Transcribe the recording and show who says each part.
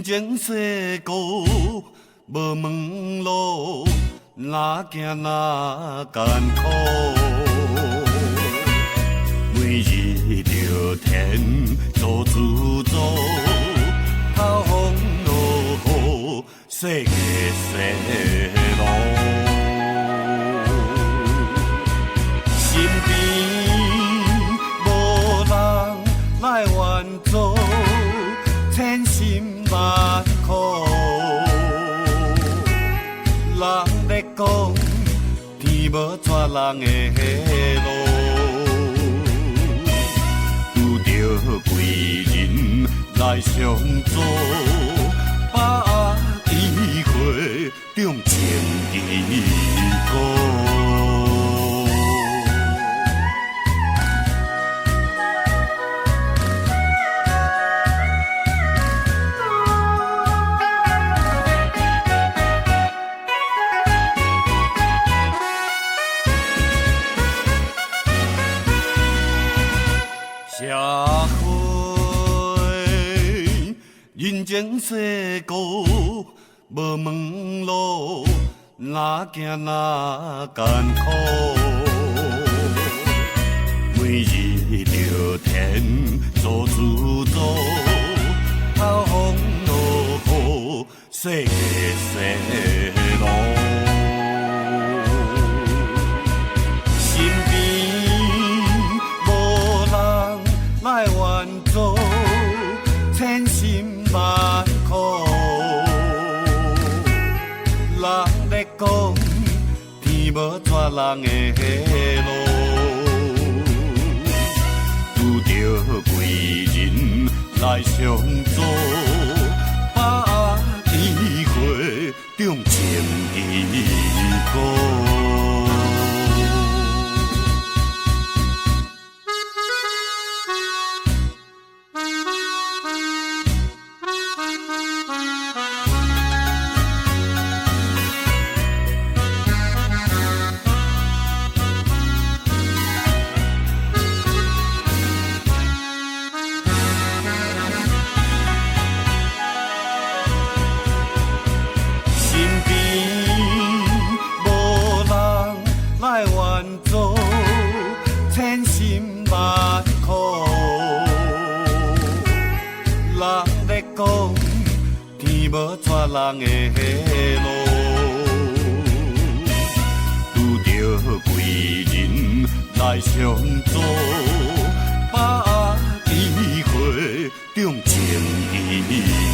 Speaker 1: 情世故无门路，哪行哪艰苦。每日着天做自助，透风落雨，世界西路。身边无人来援助，千辛万苦。人咧讲，天无绝人的路，拄着贵人来相助，把机会中情义故。社会人情世故无门路，哪行哪艰苦。每日着天做自助，透风落雨，世界西路。来援助，千辛万苦。人咧讲，天无绝人的路，拄着贵人来相助，把机会中情义故。来援助，千辛万苦。人咧讲，天无绝人的路，拄着贵人来相助，把机会中情义。